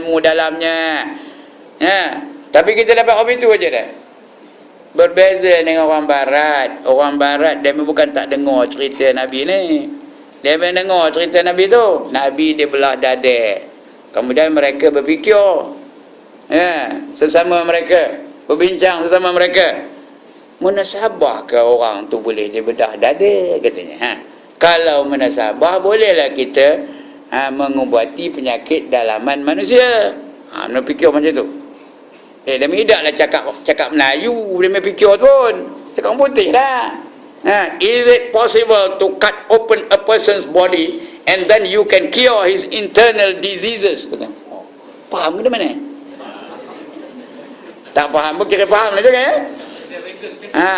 ilmu dalamnya. Tapi kita dapat kopi tu aja dah. Berbeza dengan orang barat. Orang barat dia bukan tak dengar cerita Nabi ni. Dia memang dengar cerita Nabi tu. Nabi dia belah dada. Kemudian mereka berfikir. Sesama mereka. Berbincang sesama mereka. Munasabah ke orang tu boleh dia bedah dada katanya. Kalau munasabah bolehlah kita mengubati penyakit dalaman manusia. Nak fikir macam tu. Dia tidaklah cakap Melayu, dia fikir tu pun. Cakap putih dah. Is it possible to cut open a person's body and then you can cure his internal diseases? Faham ke mana? Tak faham pun kira faham lah juga ya.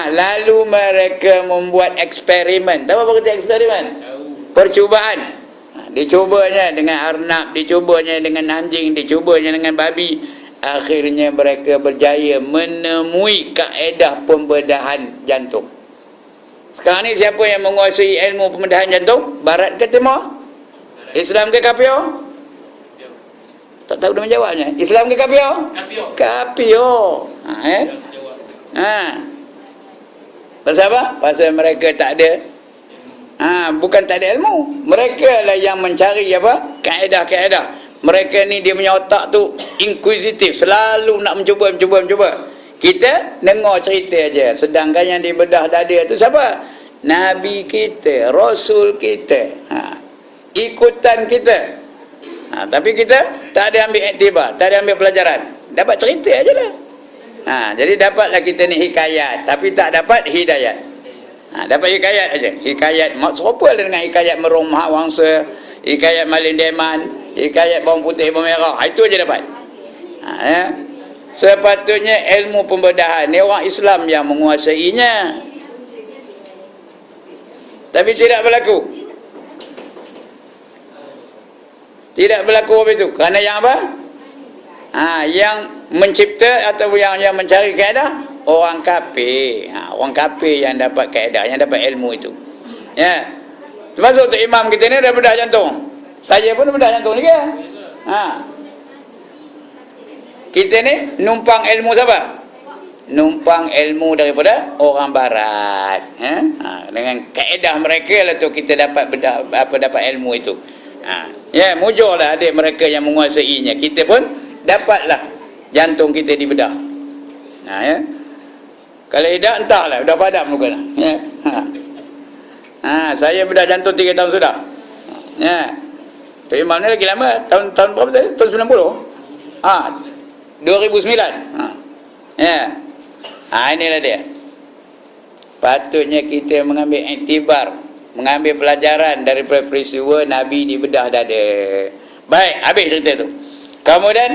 Lalu mereka membuat eksperimen. Tahu apa kata eksperimen? Percubaan. Dicubanya dengan arnab, dicubanya dengan anjing, dicubanya dengan babi. Akhirnya mereka berjaya menemui kaedah pembedahan jantung. Sekarang ni siapa yang menguasai ilmu pembedahan jantung? Barat ke timur? Islam ke kafir? Tak tahu dia menjawabnya. Islam ke kafir? Kafir. Pasal apa? Pasal mereka tak ada bukan tak ada ilmu. Mereka lah yang mencari apa? Kaedah-kaedah. Mereka ni dia punya otak tu inquisitif, selalu nak mencuba. Kita dengar cerita aja. Sedangkan yang dibedah dada tu siapa? Nabi kita, Rasul kita. Ikutan kita. Tapi kita tak ada ambil iktibar, tak ada ambil pelajaran. Dapat cerita aja lah. Jadi dapatlah kita ni hikayat, tapi tak dapat hidayat. Dapat hikayat aja. Hikayat serupa dengan hikayat Merung Mahawangsa, hikayat Malin Deman, hikayat bawang putih bawang merah. Itu aja dapat. Sepatutnya ilmu pembedahan ni orang Islam yang menguasainya. Tapi tidak berlaku. Tidak berlaku apa itu? Kerana yang apa? Yang mencipta atau yang mencari kaedah orang kafir. Orang kafir yang dapat kaedah, yang dapat ilmu itu. Termasuk untuk imam kita ni dah bedah jantung. Saya pun bedah jantung juga. Kita ni numpang ilmu siapa? Numpang ilmu daripada orang barat. Dengan kaedah mereka lah tu kita dapat bedah, dapat ilmu itu. Mujurlah adik mereka yang menguasainya. Kita pun dapatlah jantung kita dibedah. Kalau tidak entahlah, dah padam muka lah. Saya bedah jantung 3 tahun sudah. Tapi mana lagi lama? Tahun berapa tadi? Tahun 90? 2009. Inilah dia. Patutnya kita mengambil iktibar, mengambil pelajaran daripada peristiwa Nabi dibedah dada. Baik, habis cerita tu. Kemudian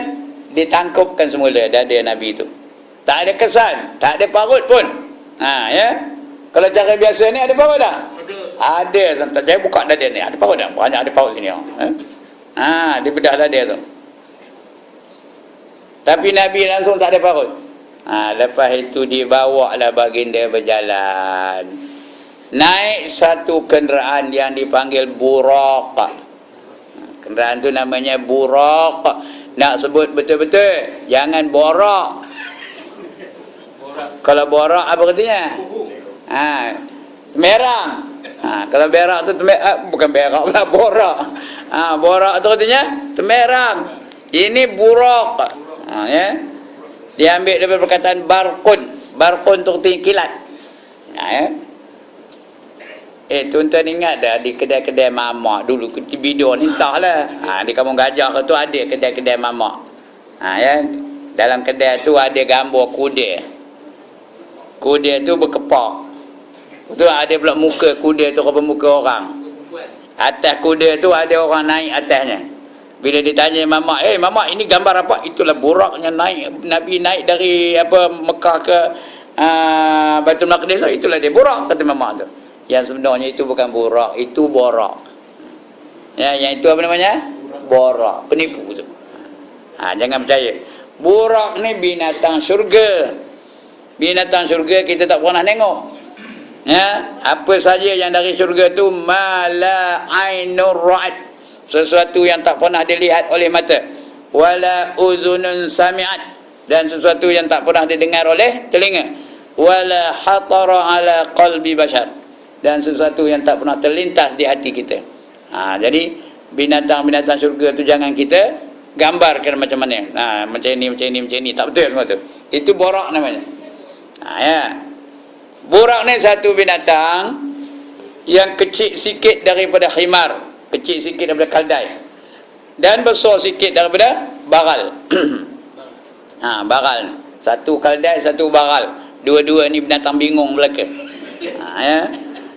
ditangkupkan semula dada Nabi itu. Tak ada kesan, tak ada parut pun. Kalau cara biasa ni ada parut tak? Ada. Saya buka dada ni, ada parut tak? Banyak ada parut sini. Dia bedah dada tu. Tapi Nabi langsung tak ada parut. Lepas itu dibawalah baginda berjalan. Naik satu kenderaan yang dipanggil Buraq. Kenderaan tu namanya Buraq. Nak sebut betul-betul, jangan borak. Kalau borak apa artinya? Merang. Kalau berak tu bukan berak pula, borak. Borak tu artinya temerang. Ini Buraq. Dia ambil daripada perkataan barqun. Barqun tu artinya kilat. Tuan-tuan ingat dah di kedai-kedai mamak dulu di Bidor ni entahlah. Di Kampung Gajah tu ada kedai-kedai mamak. Dalam kedai tu ada gambar kuda. Kuda tu berkepak. Tu ada pula muka kuda tu apa muka orang. Atas kuda tu ada orang naik atasnya. Bila ditanya mamak, mamak ini gambar apa? Itulah Buraqnya naik, Nabi naik dari Mekah ke Baitul Maqdis. Itulah dia Buraq, kata mamak tu. Yang sebenarnya itu bukan Buraq, itu borak. Yang itu apa namanya? Borak, penipu tu. Jangan percaya. Buraq ni binatang syurga. Binatang syurga kita tak pernah tengok. Apa saja yang dari syurga tu mala ainur ra'at, sesuatu yang tak pernah dilihat oleh mata. wala uzunun sami'at, dan sesuatu yang tak pernah didengar oleh telinga, wala hatara ala qalbi bashar, dan sesuatu yang tak pernah terlintas di hati kita. Jadi binatang-binatang syurga tu jangan kita gambarkan macam mana. Macam ni, macam ni, macam ni. Tak betul semua tu. Itu borak namanya. Ya. Borak ni satu binatang yang kecil sikit daripada khimar, kecil sikit daripada kaldai, dan besar sikit daripada baral. Baral. Satu kaldai, satu baral. Dua-dua ni binatang bingung belaka. Ya.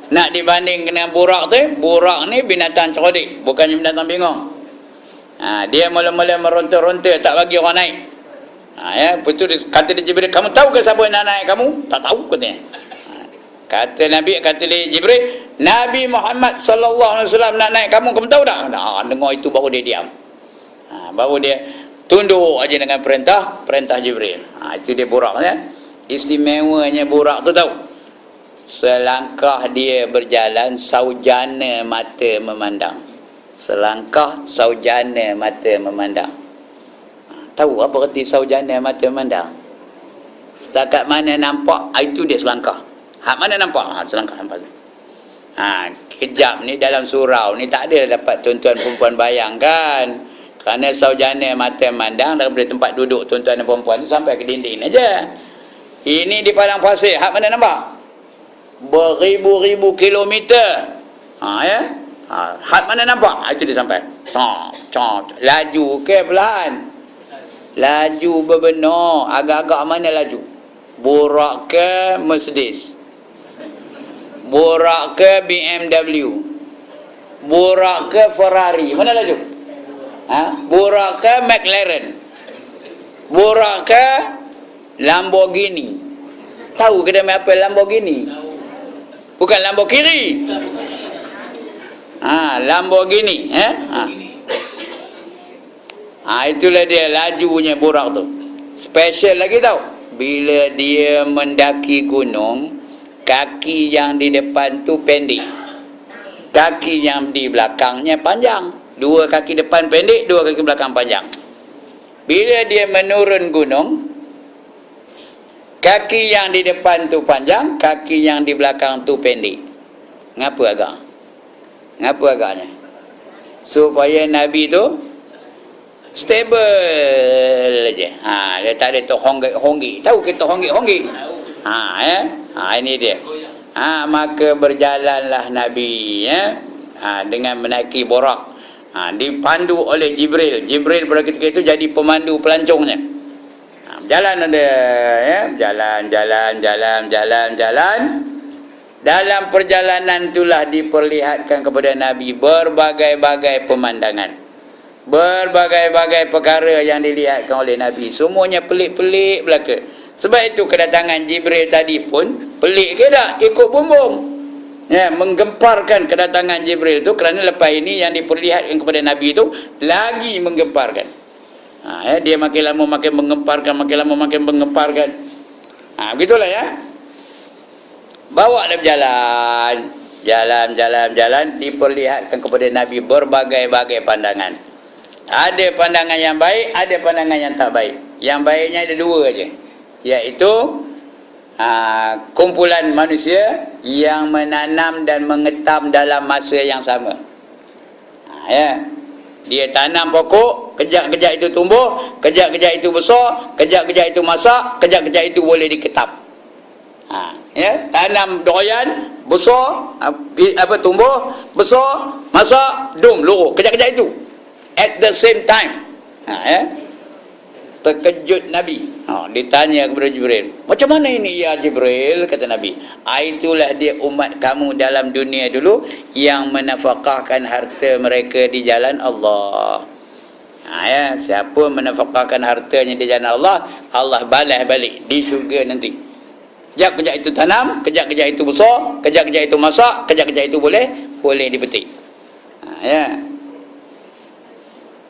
Nak dibanding dengan burak tu, burak ni binatang cerdik, bukannya binatang bingung. Dia mula-mula meronta-ronta, tak bagi orang naik. Ya, betul, kata dia Jibril, kamu tahu ke siapa yang nak naik kamu? Tak tahu katanya. Kata Nabi, kata dia Jibril, Nabi Muhammad sallallahu alaihi wasallam nak naik kamu tahu tak? Dengar itu baru dia diam. Baru dia tunduk aja dengan perintah Jibril. Itu dia burak ya. Istimewanya burak tu tahu, selangkah dia berjalan saujana mata memandang. Selangkah saujana mata memandang. Tahu apa arti saujana mata memandang? Setakat mana nampak, itu dia selangkah. Hak mana nampak? Selangkah nampak. Kejap ni dalam surau ni tak ada dapat tuan-tuan perempuan bayangkan. Kerana saujana mata memandang daripada tempat duduk tuan-tuan dan perempuan tu sampai ke dinding aja. Ini di padang pasir, hak mana nampak? Beribu-ribu kilometer. Ya. Hak mana nampak? Itu dia sampai. Laju ke perlahan? Laju berbenar. Agak-agak mana laju? Borak ke Mercedes? Borak ke BMW? Borak ke Ferrari? Mana laju? Borak ke McLaren? Borak ke Lamborghini? Tahu ke nama apa Lamborghini? Bukan Lamborghini. Lamborghini. Itulah dia lajunya borak tu. Special lagi tau. Bila dia mendaki gunung, kaki yang di depan tu pendek, kaki yang di belakangnya panjang. Dua kaki depan pendek, dua kaki belakang panjang. Bila dia menurun gunung, kaki yang di depan tu panjang, kaki yang di belakang tu pendek. Ngapa agak? Ngapa agaknya? Supaya Nabi tu stable aja. Dia tak ada terhonggik. Tahu ke terhonggik? Ini dia. Maka berjalanlah Nabi dengan menaiki borak. Dipandu oleh Jibril. Jibril pada ketika itu jadi pemandu pelancongnya. Jalan ada jalan. Dalam perjalanan itulah diperlihatkan kepada Nabi berbagai-bagai pemandangan, berbagai-bagai perkara yang dilihatkan oleh Nabi. Semuanya pelik-pelik belaka. Sebab itu kedatangan Jibril tadi pun pelik ke tak? Ikut bumbung. Menggemparkan kedatangan Jibril tu, kerana lepas ini yang diperlihatkan kepada Nabi itu lagi menggemparkan. Dia makin lama makin menggemparkan, makin lama makin menggemparkan. Begitulah ya. Bawa dia jalan, diperlihatkan kepada Nabi berbagai-bagai pandangan. Ada pandangan yang baik, ada pandangan yang tak baik. Yang baiknya ada dua aja, iaitu kumpulan manusia yang menanam dan mengetam dalam masa yang sama. Dia tanam pokok, kejap-kejap itu tumbuh, kejap-kejap itu besar, kejap-kejap itu masak, kejap-kejap itu boleh diketam. Tanam doyan, besar, tumbuh, besar, masak, luruh, kejap-kejap itu. At the same time. Terkejut Nabi. Ditanya kepada Jibril, macam mana ini ya Jibril? Kata Nabi, itulah dia umat kamu dalam dunia dulu yang menafkahkan harta mereka di jalan Allah. Siapa menafkahkan hartanya di jalan Allah, Allah balas balik di syurga nanti. Kejap-kejap itu tanam, kejap-kejap itu besar, kejap-kejap itu masak, kejap-kejap itu boleh dipetik.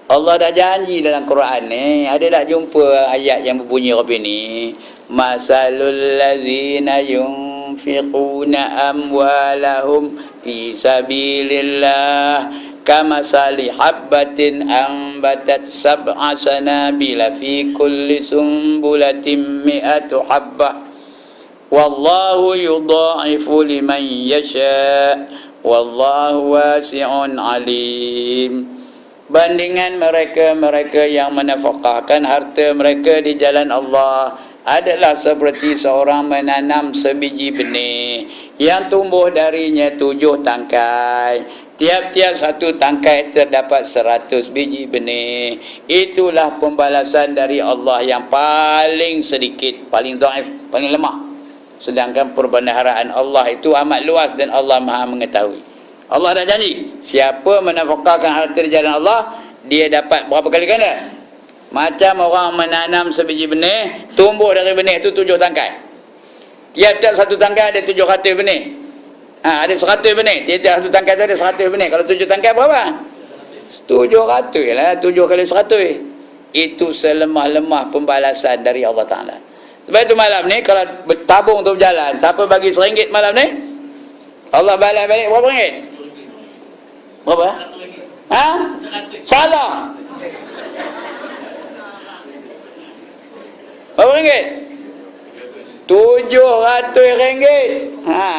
Allah dah janji dalam Quran ni. Ada tak jumpa ayat yang berbunyi Rabbi ni? Masalul lazina yunfiquna amwalahum fi sabilillah kamasali habbatin ambatat sab'a sanabila fi kulli sumbulatin mi'atu habbah wallahu yudha'ifu liman yasha' wallahu wasi'un alim. Bandingan mereka yang menafkahkan harta mereka di jalan Allah adalah seperti seorang menanam sebiji benih yang tumbuh darinya 7 tangkai. Tiap-tiap satu tangkai terdapat 100 biji benih. Itulah pembalasan dari Allah yang paling sedikit, paling dhaif, paling lemah. Sedangkan perbendaharaan Allah itu amat luas dan Allah Maha mengetahui. Allah dah janji, siapa menafkahkan harta di jalan Allah, dia dapat berapa kali ganda? Macam orang menanam sebiji benih, tumbuh dari benih itu 7 tangkai. Tiap-tiap satu tangkai ada 700 benih. Ada 100 benih. Tiap-tiap satu tangkai itu ada 100 benih. Kalau 7 tangkai berapa? 700 lah. 7 kali 100. Itu selemah-lemah pembalasan dari Allah Ta'ala. Sebab itu malam ni, kalau bertabung untuk berjalan, siapa bagi RM1 malam ni? Allah balas balik berapa ringgit? Berapa? Salah. Berapa ringgit? RM700.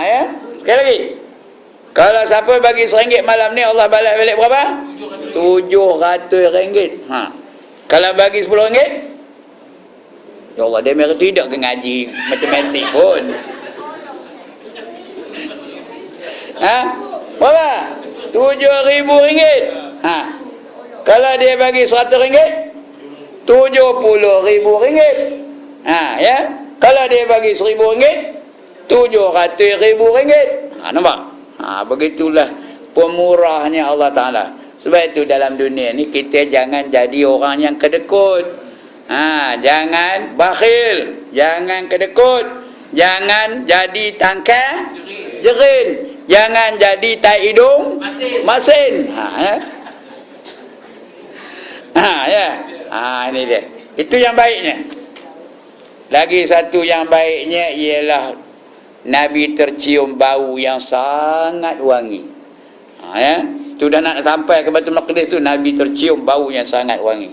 Ya. Sekali lagi. Kalau siapa bagi RM1 malam ni, Allah balas balik berapa? RM700. Kalau bagi RM10, ya Allah, dia mereka tidak ke ngaji matematik pun. Berapa? RM7,000. Kalau dia bagi RM100, RM70,000. Ya. Kalau dia bagi RM1,000, RM700,000. Nampak? Begitulah pemurahnya Allah Ta'ala. Sebab itu dalam dunia ni kita jangan jadi orang yang kedekut. Jangan bakhil, jangan kedekut, jangan jadi tangkai jerin, jangan jadi tai hidung masin. Ini dia. Itu yang baiknya. Lagi satu yang baiknya ialah Nabi tercium bau yang sangat wangi. Itu dah nak sampai ke Baitul Maqdis tu, Nabi tercium bau yang sangat wangi.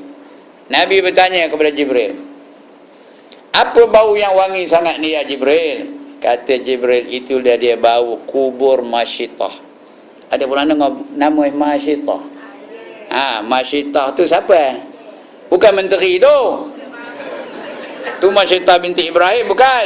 Nabi bertanya kepada Jibril, apa bau yang wangi sangat ni ya Jibril? Kata Jibril, itulah dia bau kubur Masyitah. Ada pula nama Masyitah. Masyitah tu siapa? Bukan menteri tu. Tu Masyitah binti Ibrahim, bukan?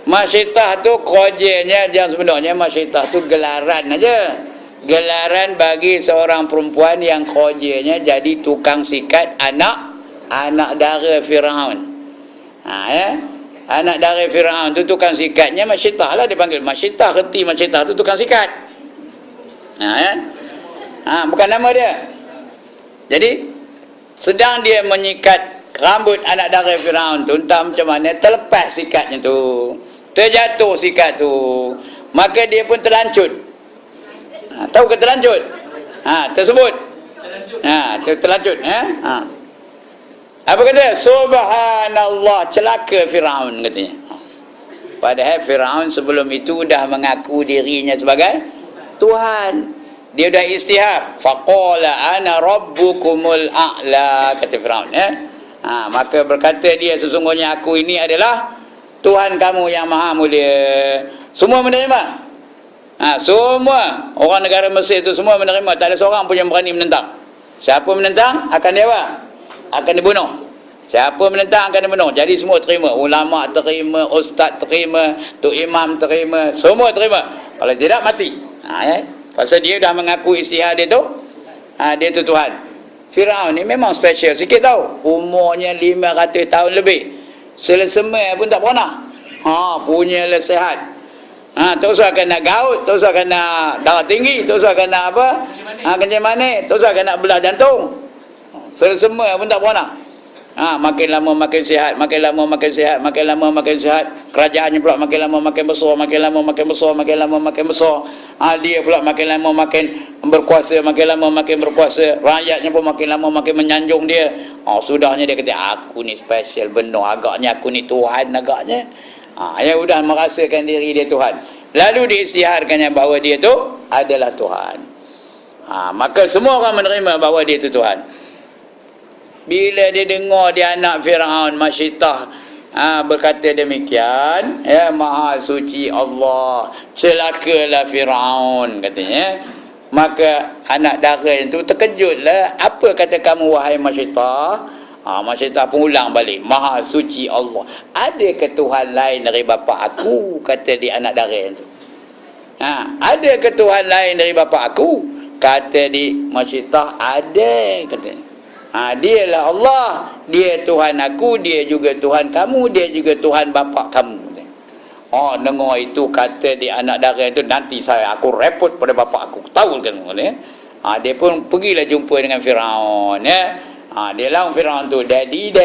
Masyitah tu kojenya, yang sebenarnya Masyitah tu gelaran aja. Gelaran bagi seorang perempuan yang kojenya jadi tukang sikat anak dara Firaun. Anak dara Firaun tu tukang sikatnya Masyitah lah dipanggil. Masyitah, reti Masyitah tu tukang sikat. Bukan nama dia. Jadi sedang dia menyikat rambut anak dara Firaun tu, entah macam mana terlepas sikatnya tu, terjatuh sikat tu, maka dia pun terlanjut. Tahu ke terlanjut? Tersebut. Terlanjut. Apa kata? Subhanallah, celaka Firaun katanya. Padahal Firaun sebelum itu dah mengaku dirinya sebagai Tuhan. Dia dah istihab. Faqala ana rabbukumul a'la, kata Firaun. Maka berkata dia, sesungguhnya aku ini adalah Tuhan kamu yang maha mulia. Semua menerima. Semua orang negara Mesir itu semua menerima. Tak ada seorang pun yang berani menentang. Siapa menentang akan dewa, akan dibunuh. Siapa menentang akan dibunuh. Jadi semua terima. Ulama terima, ustaz terima, tu imam terima, semua terima. Kalau tidak mati. Pasal dia dah mengaku istihad dia tu, dia tu Tuhan. Firaun ni memang special sikit tau. Umurnya 500 tahun lebih. Selesema pun tak pernah. Punya lesehat. Terus akan nak gaut, terus akan nak darah tinggi, terus akan nak apa? Kencing manis, terus akan nak belah jantung. Selesema pun tak pernah. Makin lama makin sihat, makin lama makin sihat, makin lama makin sihat. Kerajaannya pula makin lama makin besar, makin lama makin besar, makin lama makin besar. Dia pula makin lama makin berkuasa, makin lama makin berkuasa. Rakyatnya pun makin lama makin menyanjung dia. Sudahnya dia kata, aku ni special benar, agaknya aku ni Tuhan agaknya. Yang sudah merasakan diri dia Tuhan. Lalu diisytiharkannya bahawa dia tu adalah Tuhan. Maka semua orang menerima bahawa dia itu Tuhan. Bila dia dengar dia anak Firaun, Masyitah berkata demikian, ya Maha Suci Allah, celakalah Firaun, katanya. Maka anak dara itu terkejutlah. Apa kata kamu wahai Masyitah? Masyitah pun ulang balik, Maha Suci Allah, adakah Tuhan lain dari bapa aku? Kata di anak dara itu. Adakah Tuhan lain dari bapa aku? Kata di Masyitah, ada, katanya. Dialah Allah, dia Tuhan aku, dia juga Tuhan kamu, dia juga Tuhan bapa kamu. Dengar itu, kata di anak dara itu, nanti aku repot pada bapa aku. Tahu kan? Dia pun pergilah jumpa dengan Firaun, ya. Dia lawan Firaun tu, daddy,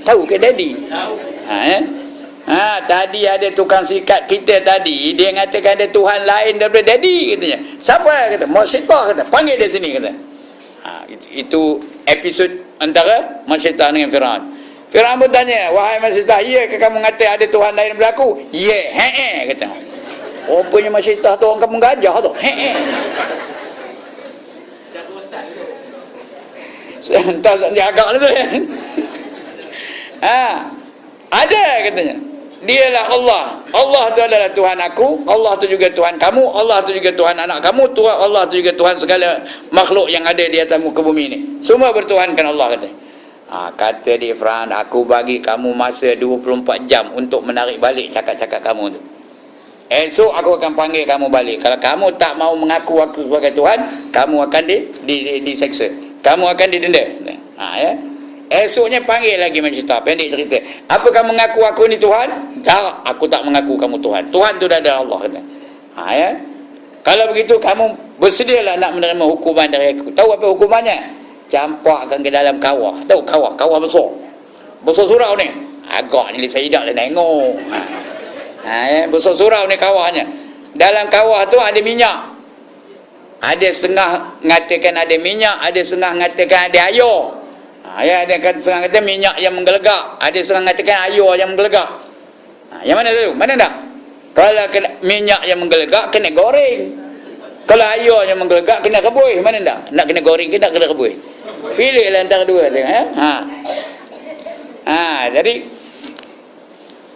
tahu ke daddy? Tahu. Tadi ada tukang sikat kita tadi, dia mengatakan ada Tuhan lain daripada daddy, katanya. Siapa? Kata Masyitah, kata, panggil dia sini, kata. Itu episod antara Masyitah dengan Firaun. Firaun pun tanya, wahai Masyitah, ya ke kamu kata ada Tuhan lain daripada aku? Ya, kata. Rupanya Masyitah tu orang kampung gajah tu. Entah jaga tu. Ada, katanya. Dialah Allah. Allah tu adalah Tuhan aku, Allah tu juga Tuhan kamu, Allah tu juga Tuhan anak kamu, Tuhan Allah tu juga Tuhan segala makhluk yang ada di atas muka bumi ini. Semua bertuhankan Allah, katanya. Kata dia, Firaun, aku bagi kamu masa 24 jam untuk menarik balik cakap-cakap kamu tu. Esok aku akan panggil kamu balik. Kalau kamu tak mau mengaku aku sebagai Tuhan, kamu akan diseksa. Kamu akan didenda. Ya. Esoknya panggil lagi Masyitah, pendek cerita. Apa kamu mengaku aku ni Tuhan? Tak, aku tak mengaku kamu Tuhan. Tuhan tu dah ada Allah, kata. Ya. Kalau begitu kamu bersedialah nak menerima hukuman dari aku. Tahu apa hukumannya? Campakkan ke dalam kawah. Tahu kawah besar. Besar surau ni. Agaknya saya tidak boleh tengok. Ya, besar surau ni kawahnya. Dalam kawah tu ada minyak. Ada setengah mengatakan ada minyak, ada setengah mengatakan ada air. Ya, ada setengah kata minyak yang menggelegak, ada setengah mengatakan air yang menggelegak. Yang mana tu? Mana dah? Kalau minyak yang menggelegak kena goreng. Kalau air yang menggelegak kena rebus. Mana dah? Nak kena goreng ke nak kena rebus? Pilihlah antara dua, tengok, ya. Jadi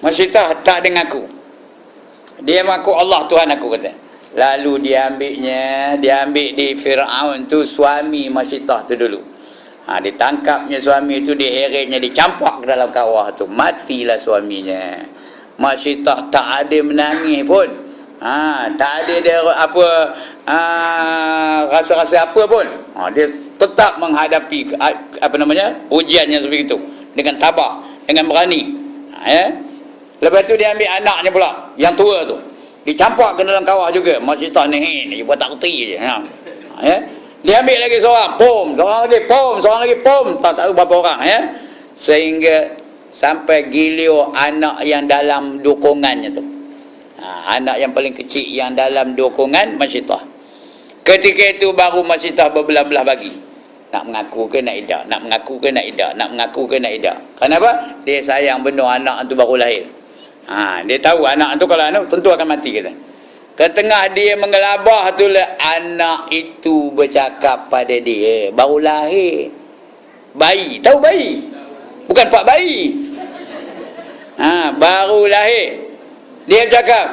Masyitah tak dengan aku. Dia mengaku Allah Tuhan aku, kata. Lalu dia ambil di Firaun tu suami Masyitah tu dulu. Ditangkapnya suami itu, diheretnya, dicampak ke dalam kawah tu. Matilah suaminya. Masyitah tak ada menangis pun. Tak ada dia apa rasa-rasa apa pun. Dia tetap menghadapi ujian yang seperti itu dengan tabah, dengan berani. Ya. Lepas tu dia ambil anaknya pula, yang tua tu. Dicampak ke dalam kawah juga. Masyitah ni buat tak kerti je. Ya. Dia ambil lagi seorang, seorang lagi, tak tahu berapa orang, ya. Sehingga sampai gilio anak yang dalam dukungannya tu. Anak yang paling kecil yang dalam dukungan Masyitah. Ketika itu baru Masyitah berbelah-belah bagi. Nak mengaku ke nak tidak, nak mengaku ke nak tidak, nak mengaku ke nak tidak. Kenapa? Dia sayang benar anak tu baru lahir. Dia tahu anak tu kalau anak tentu akan mati, kata. Ketengah dia mengelabah tu lah, anak itu bercakap pada dia, baru lahir bayi, tahu bayi? Bukan pak bayi. Baru lahir. Dia bercakap,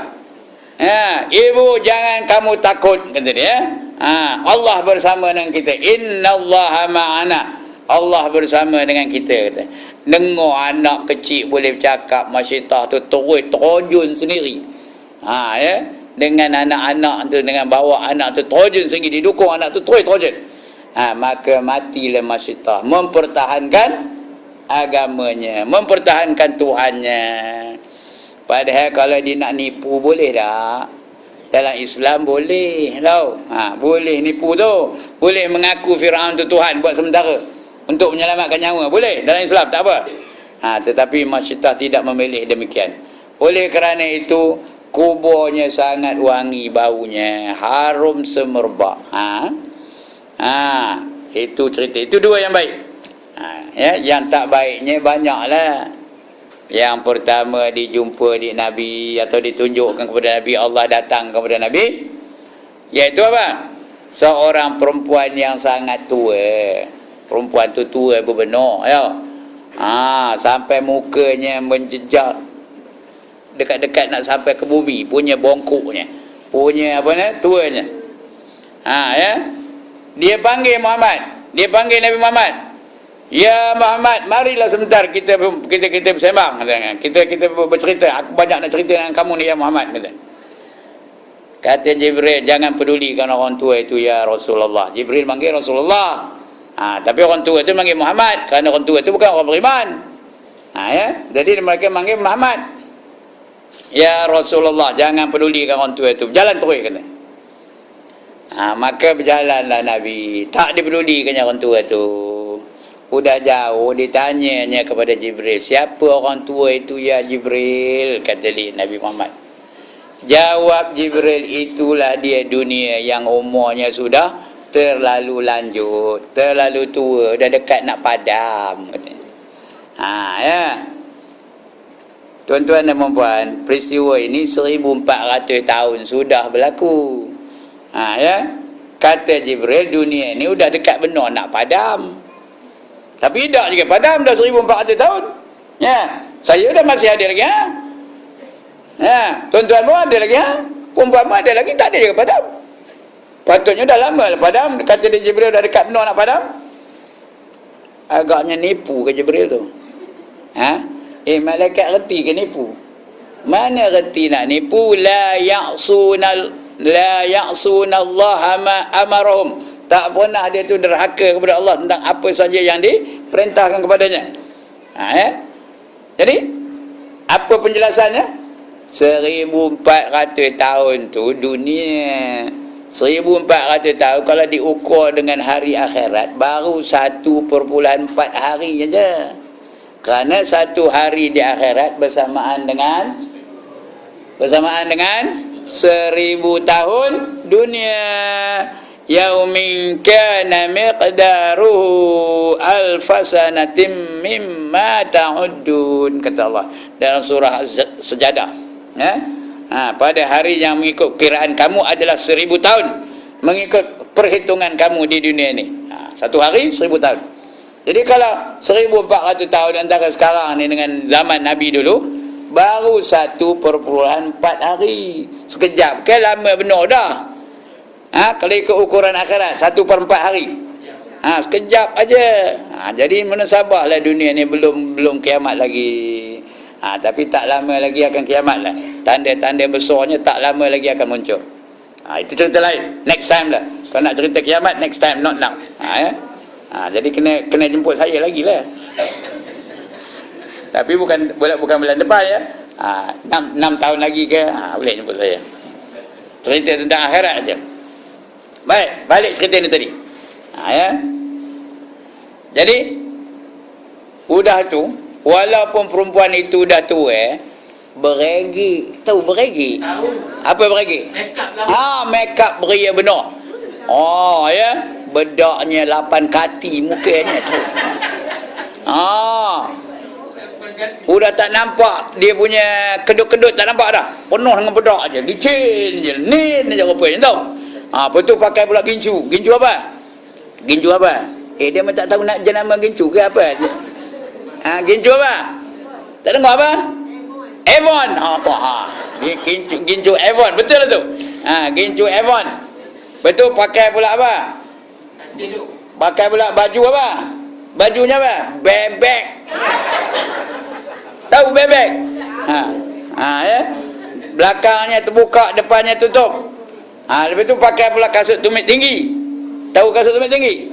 ibu jangan kamu takut, kata dia. Allah bersama dengan kita. Innallaha ma'ana. Allah bersama dengan kita, kata. Dengar anak kecil boleh bercakap, Masyitah tu terus terjun sendiri. Ya. Dengan anak-anak tu, dengan bawa anak tu terjun sendiri, didukung anak tu terus terjun. Maka matilah Masyitah mempertahankan agamanya, mempertahankan Tuhannya. Padahal kalau dia nak nipu boleh tak? Dalam Islam boleh tau. Boleh nipu tu. Boleh mengaku Firaun tu Tuhan buat sementara untuk menyelamatkan nyawa. Boleh dalam Islam, tak apa. Tetapi Masyitah tidak memilih demikian. Oleh kerana itu kuburnya sangat wangi baunya, harum semerbak. Itu cerita. Itu dua yang baik. Ya, yang tak baiknya banyaklah. Yang pertama dijumpa di Nabi atau ditunjukkan kepada Nabi, Allah datang kepada Nabi, iaitu apa? seorang perempuan yang sangat tua. Perempuan tu tua benar, ya. Sampai mukanya menjejak dekat-dekat nak sampai ke bumi, punya bongkoknya, punya apa ni, tuanya. Ya. Dia panggil Muhammad, dia panggil Nabi Muhammad. Ya Muhammad, marilah sebentar kita bersembang. Kita bercerita. Aku banyak nak cerita dengan kamu ni ya Muhammad, kata. Kata Jibril, jangan pedulikan orang tua itu ya Rasulullah. Jibril panggil Rasulullah. Tapi orang tua itu panggil Muhammad, kerana orang tua itu bukan orang beriman. Ya, jadi mereka panggil Muhammad. Ya Rasulullah, jangan pedulikan orang tua itu. Berjalan terus, kata. Maka berjalanlah Nabi. Tak dipedulikannya orang tua itu. Udah jauh, ditanyanya kepada Jibril, siapa orang tua itu ya Jibril? Kata Nabi Muhammad. Jawab Jibril, itulah dia dunia yang umurnya sudah terlalu lanjut, terlalu tua, dah dekat nak padam, katanya. Ya. Tuan-tuan dan puan, peristiwa ini 1400 tahun sudah berlaku. Ya. Kata Jibril, dunia ini udah dekat benar nak padam. Tapi tak juga padam, dah 1400 tahun. Ya. Saya dah masih ada lagi, Ya, tuan-tuan pun ada lagi, perempuan pun ada lagi, tak ada juga padam. Patutnya dah lama lah padam. Kata dia Jibril dah dekat benar nak padam. Agaknya nipu ke Jibril tu? Malaikat reti ke nipu? Mana reti nak nipu? La ya'sunallaha ma amarahum. Tak pernah dia tu derhaka kepada Allah tentang apa saja yang diperintahkan kepadanya. Jadi apa penjelasannya? 1400 tahun tu dunia. 1400 tahun kalau diukur dengan hari akhirat baru 1.4 hari saja. Kerana satu hari di akhirat bersamaan dengan 1000 tahun dunia. Yaumin kana miqdaruhu alfasanatim mimma ta'uddun, kata Allah dalam surah Sejadah. Pada hari yang mengikut kiraan kamu adalah 1000 tahun mengikut perhitungan kamu di dunia ini. Satu hari 1000 tahun. Jadi kalau 1400 tahun antara sekarang ni dengan zaman Nabi dulu baru 1.4 hari. Sekejap ke lama benar dah. Kalau ikut ukuran akhirat 1/4 hari. Sekejap aja. Jadi menasabahlah dunia ni belum kiamat lagi. Tapi tak lama lagi akan kiamat lah. Tanda-tanda besarnya tak lama lagi akan muncul. Itu cerita lain. Next time lah. Kalau nak cerita kiamat, next time, not now. Jadi kena jemput saya lagi lah. Tapi bukan bulan depan ya. 6 tahun lagi ke, boleh jemput saya. Cerita tentang akhirat aja. Baik, balik cerita ni tadi. Ya. Jadi udah tu, walaupun perempuan itu dah tua, beregi. Tahu beregi? Tahu. Apa beregi? Makeup beria benar. Ya. Bedaknya 8 kati mukanya tu. Udah tak nampak dia punya kedut-kedut, tak nampak dah. Penuh dengan bedak aja. Licin je. Nin aja rupanya, tahu. Lepas tu pakai pula gincu. Gincu apa? Gincu apa? Dia memang tak tahu nak jenama gincu ke apa? Gincu apa? Tak dengar apa? Avon. Gincu Avon. Betul lah tu. Gincu Avon. Betul pakai pula apa? Pakai pula baju apa? Bajunya apa? Bebek. Tahu bebek? Ya. Belakangnya terbuka, depannya tutup. Lepas tu pakai pula kasut tumit tinggi. Tahu kasut tumit tinggi?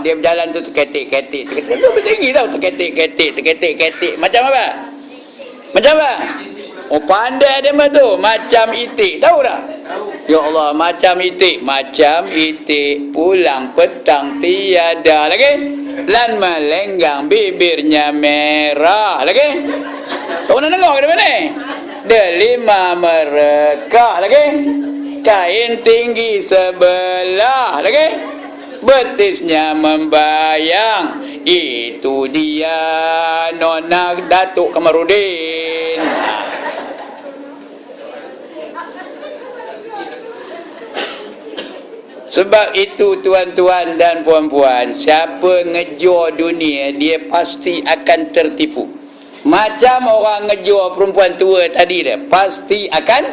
Dia berjalan tu terketik-ketik. Tumit tinggi tau, terketik-ketik. Macam apa? Macam apa? Pandai dia mah tu. Macam itik. Tahu tak? Ya Allah, macam itik. Macam itik. Pulang petang tiada lagi. Lan melenggang bibirnya merah lagi. Tak pernah dengar ke mana? Delima merekah lagi. Kain tinggi sebelah lagi. Betisnya membayang. Itu dia Nona Datuk Kamarudin. Sebab itu tuan-tuan dan puan-puan, siapa ngejual dunia, dia pasti akan tertipu. Macam orang ngejual perempuan tua tadi dia, pasti akan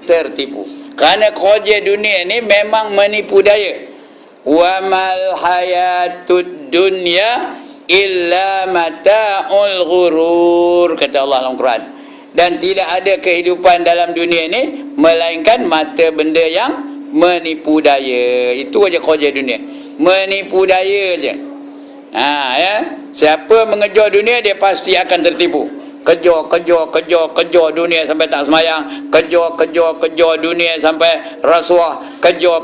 tertipu. Kerana kerja dunia ni memang menipu daya. Wa mal hayatud dunya illa mata'ul ghurur, kata Allah dalam Quran. Dan tidak ada kehidupan dalam dunia ni melainkan mata benda yang menipu daya. Itu aja kerja dunia, menipu daya je. Ya, siapa mengejar dunia dia pasti akan tertipu. Kejar dunia sampai tak semayang, kejar dunia sampai rasuah, kejar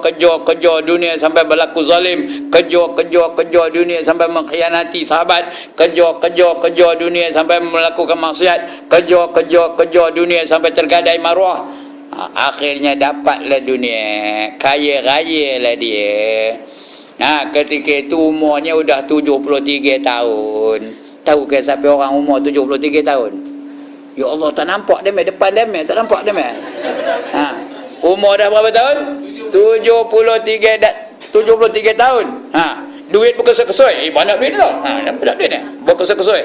dunia sampai berlaku zalim, kejar dunia sampai mengkhianati sahabat, kejar dunia sampai melakukan maksiat, kejar dunia sampai tergadai maruah. Akhirnya dapatlah dunia, kaya raya lah dia. Ketika itu umurnya udah 73 tahun. Tahu ke siapa orang umur 73 tahun? Ya Allah, tak nampak dia depan dia, tak nampak dia. Umur dah berapa tahun? 73 tahun. Duit berkesoi-kesoi. Banyak duit tu. Banyak duit ni. Berkesoi-kesoi.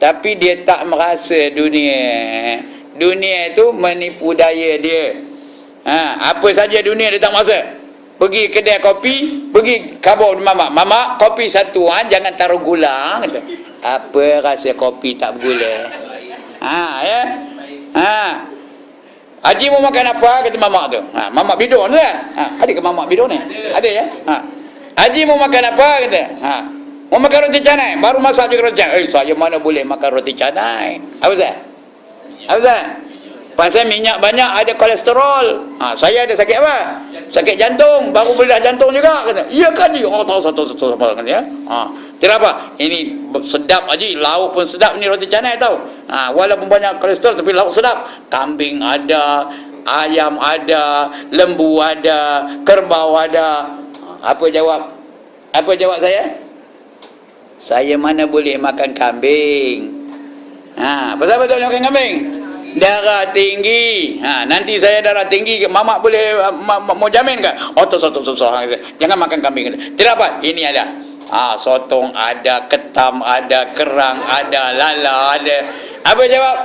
Tapi dia tak merasa dunia. Dunia itu menipu daya dia. Apa saja dunia dia tak merasa. Pergi kedai kopi, pergi khabar mamak. Mamak, kopi satu, jangan taruh gula. Kata. Apa rasa kopi tak bergula? Ya. Haji mau makan apa? Kata mamak tu. Mamak bidon tu kan? Ada ke mamak bidon ni? Ada ya? Haji mau makan apa? Kata. Mau makan roti canai. Baru masak juga roti canai. Saya mana boleh makan roti canai? Apa Zah? Pasal minyak banyak, ada kolesterol. Saya ada sakit apa? Sakit jantung, baru belah jantung juga. Kata. Iya kan ni? Oh, tahu satu kan ya. Tidak apa? Ini sedap Haji, lauk pun sedap ni roti canai tahu. Walaupun banyak kolesterol tapi lauk sedap. Kambing ada, ayam ada, lembu ada, kerbau ada. Apa jawab saya? Saya mana boleh makan kambing. Pasal apa tak boleh makan kambing? Darah tinggi. Nanti saya darah tinggi, mamak boleh mau jamin ke? Susah. Jangan makan kambing. Tidak apa? Ini ada. Sotong ada, ketam ada, kerang ada, lala ada. Apa jawab?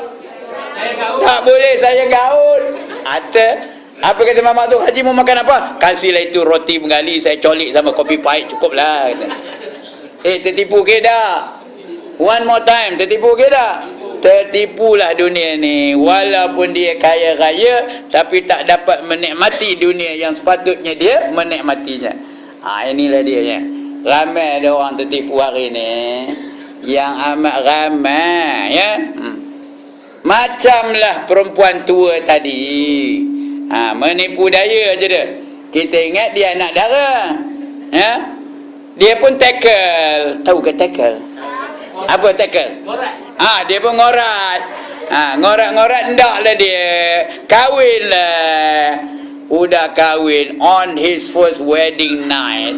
Tak boleh, saya gaul. Apa kata mamak tu? Haji mau makan apa? Kasihlah itu roti bengali, saya colik sama kopi pahit, cukuplah. Tertipu ke dah? One more time, tertipu ke dah? Tertipulah dunia ni. Walaupun dia kaya raya, tapi tak dapat menikmati dunia yang sepatutnya dia menikmatinya. Inilah dia ya. Ramai ada orang tertipu hari ni, yang amat ramai ya. Macamlah perempuan tua tadi. Menipu daya je dia. Kita ingat dia anak dara. Ya. Dia pun tackle. Tahu ke tackle? Apa tackle? Dia pun ngorat. Ngorat-ngorat ndaklah dia. Kahwin lah. Udah kahwin on his first wedding night.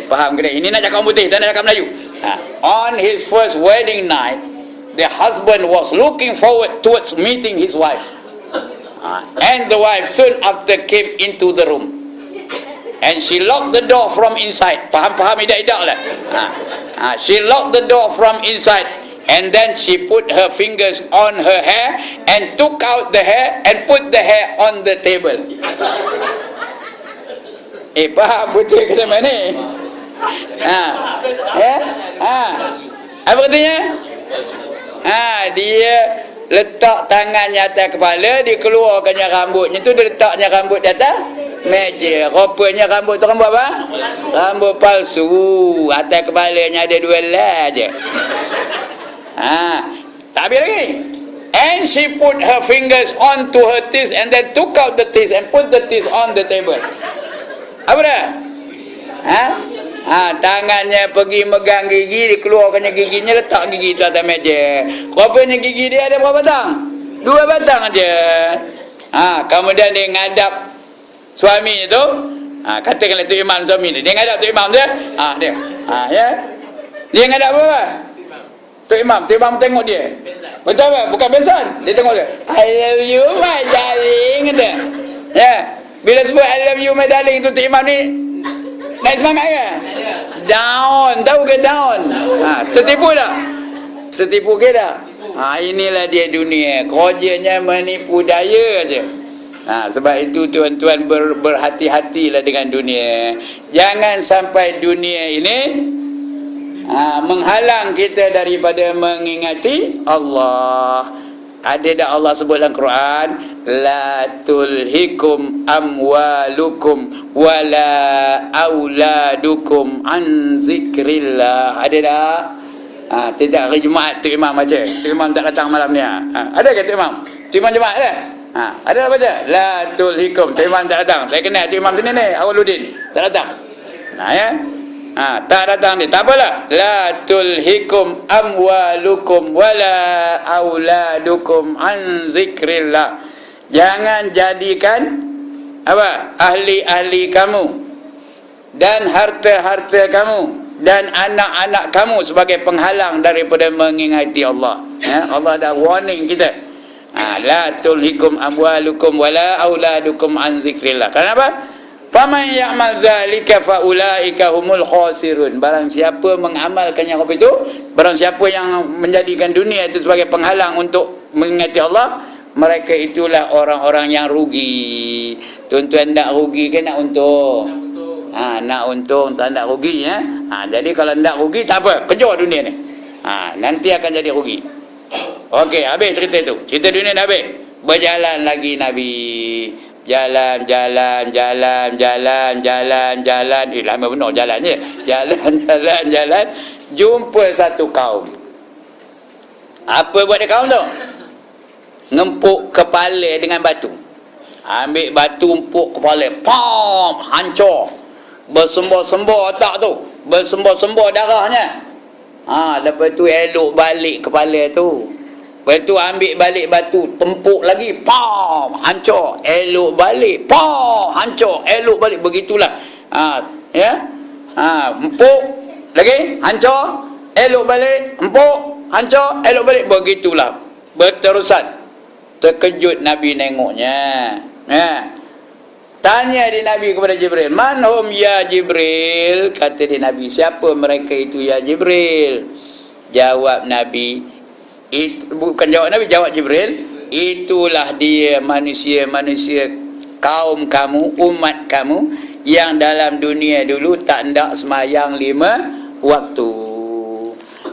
Faham ke tak? Ini nak cakap orang putih, tak nak cakap Melayu. On his first wedding night, the husband was looking forward towards meeting his wife. And the wife soon after came into the room. And she locked the door from inside. Faham idak-idak lah. She locked the door from inside. And then she put her fingers on her hair and took out the hair and put the hair on the table. Faham betul ke macam ni? Apa katanya? Dia letak tangannya atas kepala, dia keluarkannya rambutnya tu, dia letaknya rambut di atas meja. Rupanya rambut tu rambut apa? Rambut palsu. Atas kepalanya ada 2 helai je. Tak habis lagi. And she put her fingers onto her teeth and then took out the teeth and put the teeth on the table. Apa dah? Tangannya pergi megang gigi, dikeluarkannya giginya, letak gigi tu atas meja. Rupanya gigi dia ada berapa batang? 2 batang aja. Kemudian dia ngadap suami tu. Katakanlah tu imam suami dia. Dia ngadap tu imam dia. Dia. Ya. Dia ngadap apa? Tu imam tengok dia. Betul apa? Bukan benson. Dia tengok dia. I love you my darling. Kata. Ya. Bila sebut I love you my darling tu imam ni Naik semangat ke? Down. Tahu ke down? Tertipu tak? Tertipu ke tak? Inilah dia dunia. Kerjanya menipu daya je. Sebab itu tuan-tuan berhati-hatilah dengan dunia. Jangan sampai dunia ini menghalang kita daripada mengingati Allah. Ada dah Allah sebut dalam Quran, la tulhikum amwalukum wala auladukum an zikrillah. Ada dah? Tidak hari Jumaat tu imam baca. Tu imam tak datang malam ni. Ada ke tu imam? Tu imam Jumaat ke? Ada apa baca? La tulhikum. Tu imam tak datang. Saya kenal tu imam sini ni, Awaludin. Tak datang. Ya. Tak datang ni. Tak apalah. La tulhikum amwalukum wala auladukum an zikrillah. Jangan jadikan apa? Ahli-ahli kamu dan harta-harta kamu dan anak-anak kamu sebagai penghalang daripada mengingati Allah. Allah dah warning kita. La tulhikum amwalukum wala auladukum an zikrillah. Kenapa? Faman ya'mal zalika faulaika humul khasirun. Barang siapa mengamalkan yang apa itu, barang siapa yang menjadikan dunia itu sebagai penghalang untuk mengingati Allah, mereka itulah orang-orang yang rugi. Tuan-tuan nak rugi ke nak untung? Nak untung, tak nak rugi. Jadi kalau nak rugi tak apa, kejar dunia ni. Nanti akan jadi rugi. Okey, habis cerita tu. Cerita dunia dah habis. Berjalan lagi Nabi. Jalan. Lama benar jalannya. Jalan. Jumpa satu kaum. Apa buat dia kaum tu? Ngempuk kepala dengan batu. Ambil batu empuk kepala. Pam! Hancur. Bersembur-sembur otak tu. Bersembur-sembur darahnya. Lepas tu elok balik kepala tu. Lepas tu ambil balik batu, tempuk lagi, pam, hancur, elok balik, pam, hancur, elok balik. Begitulah. Empuk lagi, hancur, elok balik, empuk, hancur, elok balik. Begitulah. Berterusan. Terkejut Nabi nengoknya. Tanya dia Nabi kepada Jibril, "Man hum ya Jibril?" Kata dia Nabi, "Siapa mereka itu ya Jibril?" Jawab Nabi, bukan jawab Nabi, jawab Jibril, "Itulah dia manusia-manusia kaum kamu, umat kamu yang dalam dunia dulu tak hendak semayang 5 waktu.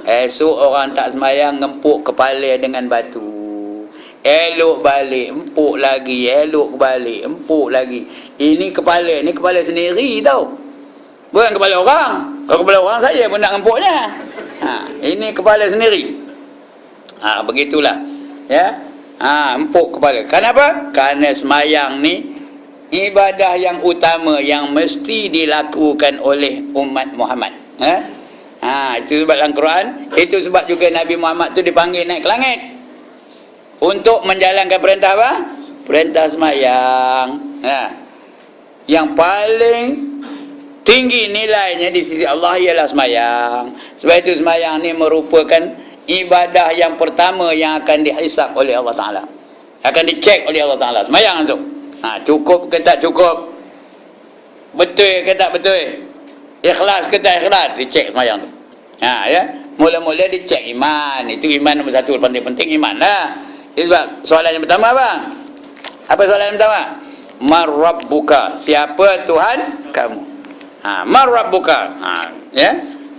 Esok orang tak semayang, ngempuk kepala dengan batu. Elok balik, empuk lagi, elok balik, empuk lagi. Ini kepala sendiri tau. Bukan kepala orang. Kalau kepala orang saya pun nak ngempuknya. Ini kepala sendiri." Begitulah. Empuk kepala. Kenapa? Kerana semayang ni ibadah yang utama yang mesti dilakukan oleh umat Muhammad. Itu sebab dalam Quran, itu sebab juga Nabi Muhammad tu dipanggil naik ke langit untuk menjalankan perintah apa? Perintah semayang. Yang paling tinggi nilainya di sisi Allah ialah semayang. Sebab itu semayang ni merupakan ibadah yang pertama yang akan dihisap oleh Allah Ta'ala. Akan dicek oleh Allah Ta'ala. Semayang langsung. Cukup ke tak cukup? Betul ke tak betul? Ikhlas ke tak ikhlas? Dicek semayang tu. Mula-mula dicek iman. Itu iman nombor satu. Penting-penting iman lah. Sebab soalan yang pertama apa? Apa soalan yang pertama? Man Rabbuka? Siapa Tuhan kamu? Man Rabbuka?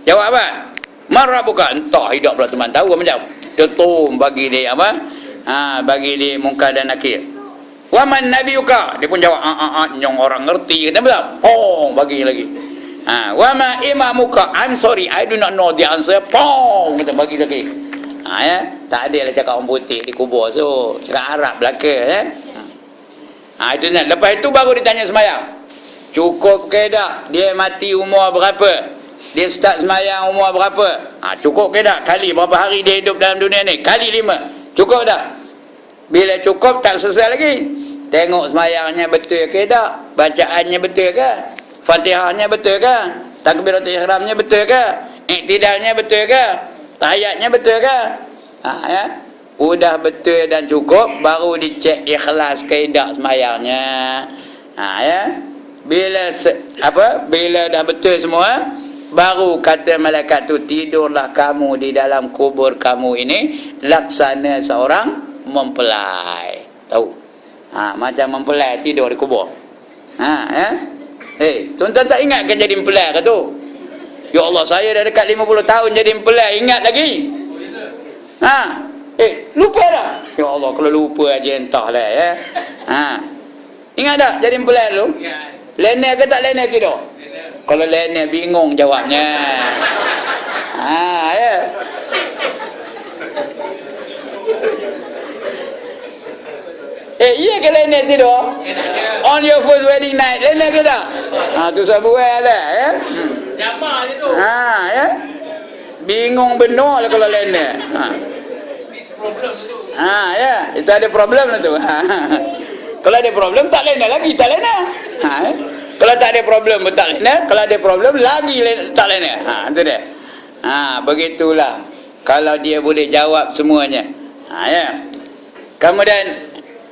Jawab apa? Man Rabbuka? Entah, hidup pula teman tahu apa jawab. Dia tum bagi dia apa? Bagi dia Munkar dan Nakir. Wa man Nabiyuka? Dia pun jawab nyong orang ngerti kata betul. Pong bagi lagi. Wa ma imamuka? I'm sorry, I do not know the answer. Pong kata bagi lagi. Tak ada lah cakap orang putih di kubur. So cakap Arab belaka. Itu nak. Lepas itu baru ditanya semayang. Cukup ke tak? Dia mati umur berapa? Dia start semayang umur berapa? Cukup ke tak? Kali berapa hari dia hidup dalam dunia ni? Kali 5. Cukup tak? Bila cukup tak selesai lagi. Tengok semayangnya betul ke tak? Bacaannya betul ke? Fatihahnya betul ke? Takbiratul ihramnya betul ke? Iktidalnya betul ke? Tahiyatnya betul ke? Udah betul dan cukup, baru dicek ikhlas ke tak semayangnya. bila dah betul semua, baru kata malaikat tu, tidurlah kamu di dalam kubur kamu ini laksana seorang mempelai. Tahu? Macam mempelai tidur di kubur. Tuan-tuan tak ingat ke jadi mempelai ke tu? Ya Allah, saya dah dekat 50 tahun jadi mempelai, ingat lagi? Lupa dah. Ya Allah, kalau lupa aja entahlah ya. Ingat tak jadi mempelai dulu? Lena ke tak lena tidur? Kalau lena bingung jawabnya. Ya. Iya ke lena tidur? On your first wedding night, lena ke tak? Tu sabuai lah ya. Jamaah je tu. Ya. Bingung benar lah kalau lena. Problem tu. Ya, itu ada problem lah tu. Kalau ada problem tak lena lagi, tak lena. Kalau tak ada problem pun tak lena, kalau ada problem lagi tak lena. Itu dia. Begitulah. Kalau dia boleh jawab semuanya. Ya. Kemudian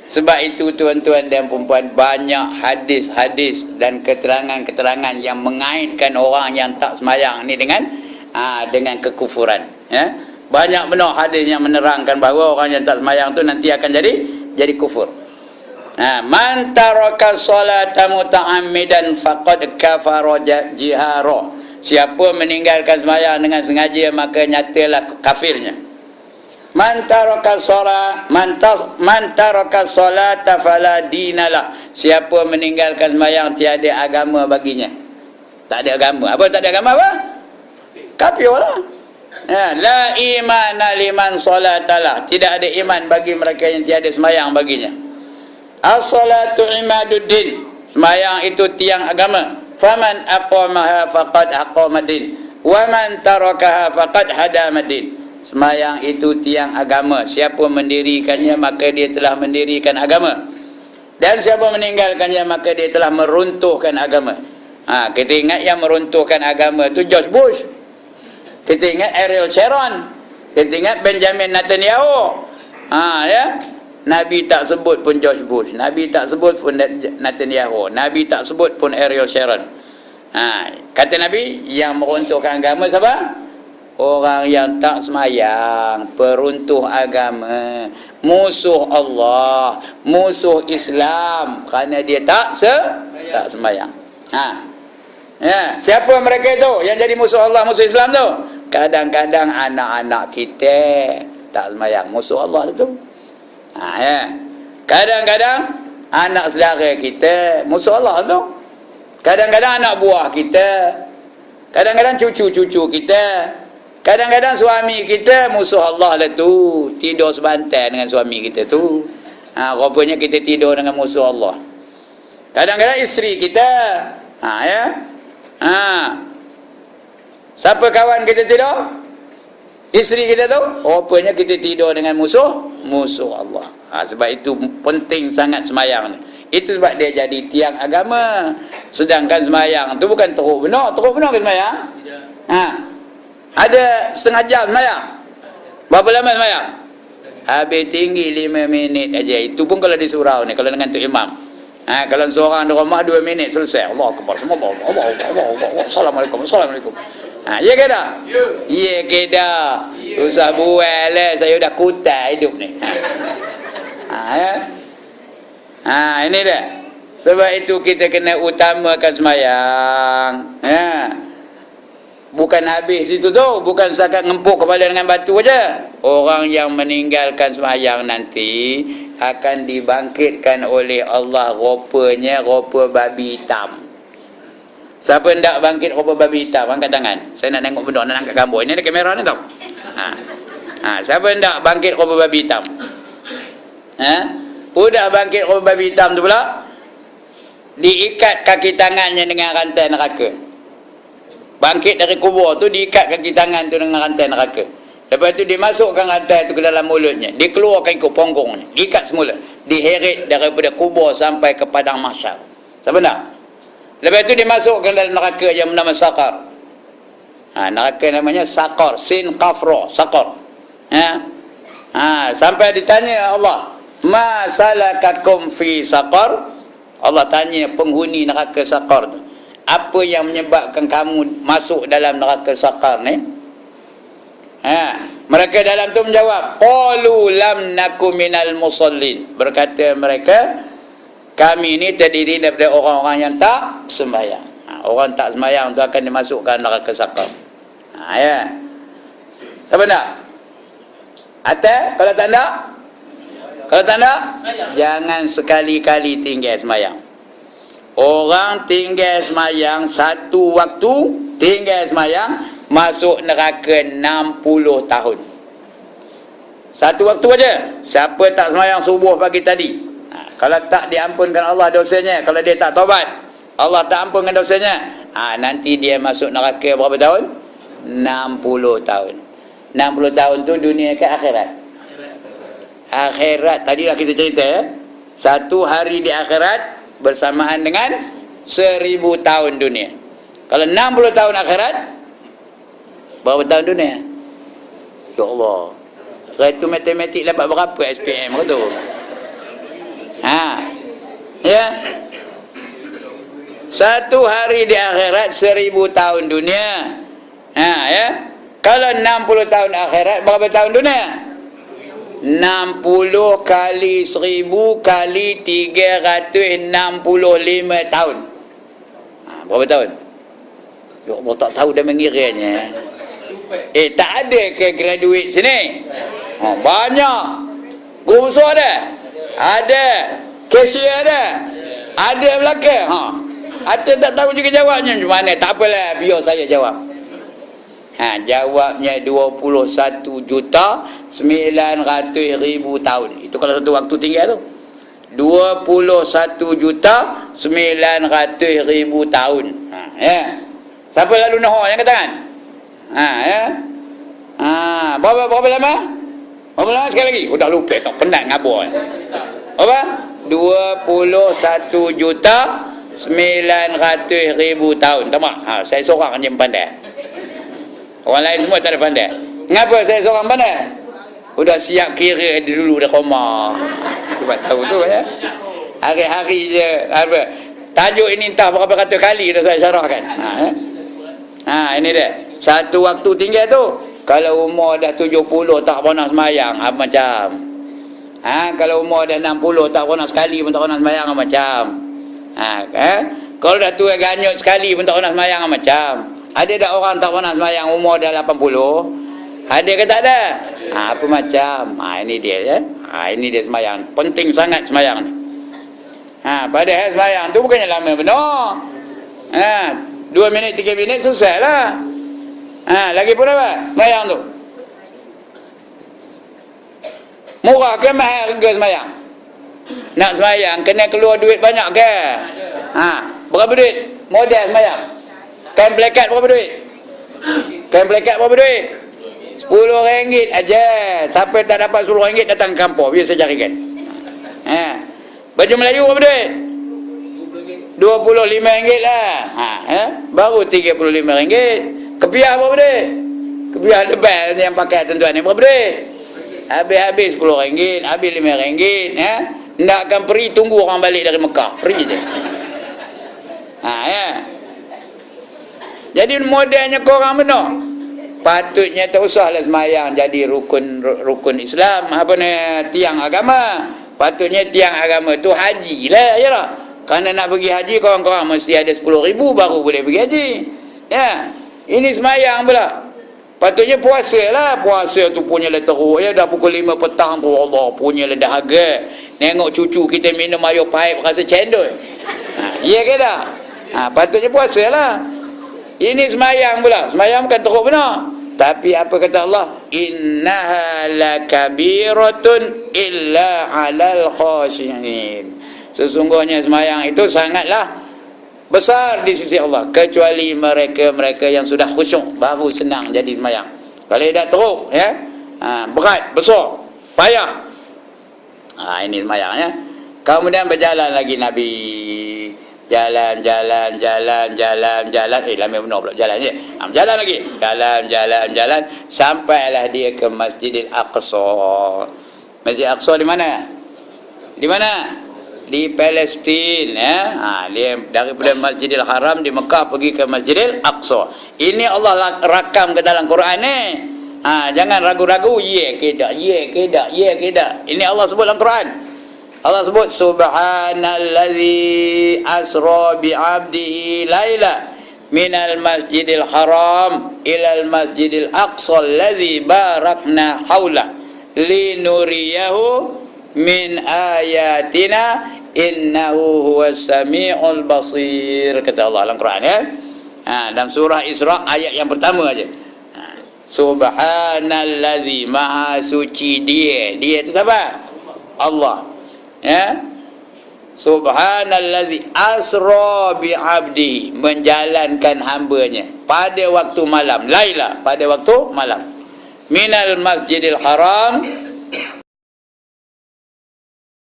sebab itu tuan-tuan dan puan-puan, banyak hadis-hadis dan keterangan-keterangan yang mengaitkan orang yang tak sembahyang ni dengan kekufuran. Ya. Banyak benar hadis yang menerangkan bahawa orang yang tak sembahyang tu nanti akan jadi kufur. Man taraka salata muta'ammidan faqad kafara jihara. Siapa meninggalkan sembahyang dengan sengaja maka nyatalah kafirnya. Man taraka salata fala dinalah. Siapa meninggalkan sembahyang tiada agama baginya. Tak ada agama. Apa tak ada agama apa? Kafirlah. La imana liman salatalah. Tidak ada iman bagi mereka yang tiada sembahyang baginya. As-salatu imaduddin. Sembahyang itu tiang agama. Faman aqamaha faqad aqamaddin. Wa man tarakaha faqad hadamaddin. Sembahyang itu tiang agama. Siapa mendirikannya maka dia telah mendirikan agama. Dan siapa meninggalkannya maka dia telah meruntuhkan agama. Kita ingat yang meruntuhkan agama itu George Bush. Kita ingat Ariel Sharon. Kita ingat Benjamin Netanyahu. Ya. Nabi tak sebut pun George Bush. Nabi tak sebut pun Netanyahu. Nabi tak sebut pun Ariel Sharon. Kata Nabi, yang meruntuhkan agama siapa? Orang yang tak semayang, peruntuh agama, musuh Allah, musuh Islam, kerana dia tak semayang. Ya, siapa mereka itu yang jadi musuh Allah, musuh Islam tu? Kadang-kadang anak-anak kita tak semayang, musuh Allah itu. Ya. Kadang-kadang anak saudara kita musuh Allah tu. Kadang-kadang anak buah kita. Kadang-kadang cucu-cucu kita. Kadang-kadang suami kita musuh Allah lah tu. Tidur sebantai dengan suami kita tu. Rupanya kita tidur dengan musuh Allah. Kadang-kadang isteri kita. Ya. Siapa kawan kita tidur? Isteri kita tu, rupanya kita tidur dengan musuh Allah. Sebab itu penting sangat semayang ni. Itu sebab dia jadi tiang agama. Sedangkan semayang tu bukan teruk benar. Teruk benar ke semayang? Ada setengah jam semayang. Berapa lama semayang? Habis tinggi 5 minit aja. Itu pun kalau di surau ni, kalau dengan tu imam. Kalau seorang di rumah 2 minit selesai. Allah Akbar. Allah. Assalamualaikum. Ya ke tak? Ya ke tak? Usah buat lah. Saya dah kutai hidup ni. Ini dah. Sebab itu kita kena utamakan semayang. Bukan habis itu tu. Bukan setakat ngempuk kepala dengan batu aja. Orang yang meninggalkan semayang nanti akan dibangkitkan oleh Allah rupanya rupa babi hitam. Siapa hendak bangkit rupa babi hitam, angkat tangan. Saya nak tengok benda, nak angkat gambar. Ini ada kamera ni tau. Siapa hendak bangkit rupa babi hitam? Udah bangkit rupa babi hitam tu pula, diikat kaki tangannya dengan rantai neraka. Bangkit dari kubur tu, diikat kaki tangan tu dengan rantai neraka. Lepas tu dimasukkan rantai tu ke dalam mulutnya, dikeluarkan ikut ponggongnya, diikat semula, diheret daripada kubur sampai ke padang mahsyar. Siapa nak? Lepas itu dimasukkan dalam neraka yang bernama Saqar. Neraka namanya Saqar, sin qaf ra, Saqar. Sampai ditanya Allah, ma salakakum fi Saqar? Allah tanya penghuni neraka Saqar tu, apa yang menyebabkan kamu masuk dalam neraka Saqar ni? Mereka dalam tu menjawab, qalu lam naku minal musallin. Berkata mereka, kami ni terdiri daripada orang-orang yang tak sembahyang. Orang tak sembahyang tu akan dimasukkan neraka Saqar. Ya. Siapa nak? Atas? Kalau tak nak? Kalau tak nak? Jangan sekali-kali tinggal sembahyang. Orang tinggal sembahyang satu waktu, tinggal sembahyang, masuk neraka 60 tahun. Satu waktu aja. Siapa tak sembahyang subuh pagi tadi, kalau tak diampunkan Allah dosanya, kalau dia tak taubat, Allah tak ampunkan dosanya, nanti dia masuk neraka berapa tahun? 60 tahun. 60 tahun tu dunia ke akhirat? Akhirat. Tadilah kita cerita ya. Satu hari di akhirat bersamaan dengan 1000 tahun dunia. Kalau 60 tahun akhirat, berapa tahun dunia? Ya Allah. Itu matematik dapat berapa SPM tu? Ya. Satu hari di akhirat 1000 tahun dunia. Ya. Kalau 60 tahun akhirat, berapa tahun dunia? 60 kali 1000 kali 365 tahun. Berapa tahun? Ya Allah, tak tahu dah mengiranya. Tak ada ke graduate sini? Banyak. Guru besar ada? Ada. Cashier ada? Ada belakang? Ada tak tahu juga jawabnya macam mana? Tak apalah, biar saya jawab. Jawabnya 21,900,000 tahun. Itu kalau satu waktu tinggal tu. 21,900,000 tahun. Ya. Siapa lalu Nahor yang katakan? Ya. Berapa lama? Berapa lama sekali lagi? Dah lupa tak, penat ngabur. Apa? 21,900,000 tahun. Tampak? Saya seorang je pandai. Orang lain semua tak ada pandai. Kenapa saya seorang pandai? Udah siap kira dulu dah koma. Sebab tahu tu ya. Hari-hari je apa? Tajuk ini entah berapa ratus kali dah saya syarahkan. Ini dia. Satu waktu tinggal tu. Kalau umur dah 70 tak pernah sembahyang, macam. Kalau umur dah 60 tak pernah sekali pun tak pernah sembahyang, macam. Kalau dah tua ganyut sekali pun tak pernah sembahyang, macam. Ada tak orang tak pernah sembahyang umur dah 80? Ada ke tak ada? Apa macam? Ini dia ya. Ini dia sembahyang. Penting sangat sembahyang ni. Padahal sembahyang tu bukannya lama benar. 2 minit 3 minit selesai lah. Lagi pun apa? Sembahyang tu. Murah ke mahal harga sembahyang? Nak sembahyang kena keluar duit banyak ke? Berapa duit? Modal sembahyang. Kain plekat berapa duit? Kain plekat berapa duit? RM10 aja. Siapa tak dapat RM10 datang ke kampung, biar saya carikan. Baju Melayu berapa duit? RM25 lah. Baru RM35. Kepiah berapa duit? Kepiah lebel yang pakai tuan-tuan ni berapa duit? Habis RM10, habis RM5. Nakkan pergi tunggu orang balik dari Mekah. Pergi je. Jadi modalnya korang benar. Patutnya tak usahlah semayang jadi rukun Islam, tiang agama. Patutnya tiang agama tu haji lah, ya lah. Kerana nak pergi haji korang-korang mesti ada 10,000 baru boleh pergi haji. Ya. Ini semayang pula. Patutnya puasa lah. Puasa tu punya lah teruk ya. Dah pukul 5 petang tu Allah punya lah dahaga. Tengok cucu kita minum air pahit rasa cendol. Ya ke tak? Patutnya puasa lah. Ini semayang pula. Semayang bukan teruk benar. Tapi apa kata Allah? Innaha lakabiratun illa alal khashiyin. Sesungguhnya semayang itu sangatlah besar di sisi Allah. Kecuali mereka-mereka yang sudah khusyuk, baru senang jadi semayang. Kalau dah teruk, ya, berat, besar, payah. Ini semayang, ya. Kemudian berjalan lagi Nabi. Jalan. Lama benar pula jalan je. Jalan lagi. Jalan. Sampailah dia ke Masjidil Aqsa. Masjid Aqsa di mana? Di mana? di Palestin ya. Dia daripada Masjidil Haram di Mekah pergi ke Masjidil Aqsa. Ini Allah rakam ke dalam Quran ni. Jangan ragu-ragu, ye ke tak. Ini Allah sebut dalam Quran. Allah sebut subhanallazi asra bi 'abdihi laila minal masjidil haram ilal masjidil aqsa allazi barakna haula linuriyahu min ayatina innahu huwas samiul basir, kata Allah dalam Quran ya. Dalam surah Isra ayat yang pertama aja. Subhanallazi, maha suci dia itu siapa? Allah ya. Subhanallazi asra bi 'abdihi, menjalankan hambanya pada waktu malam, laila, pada waktu malam, minal masjidil haram,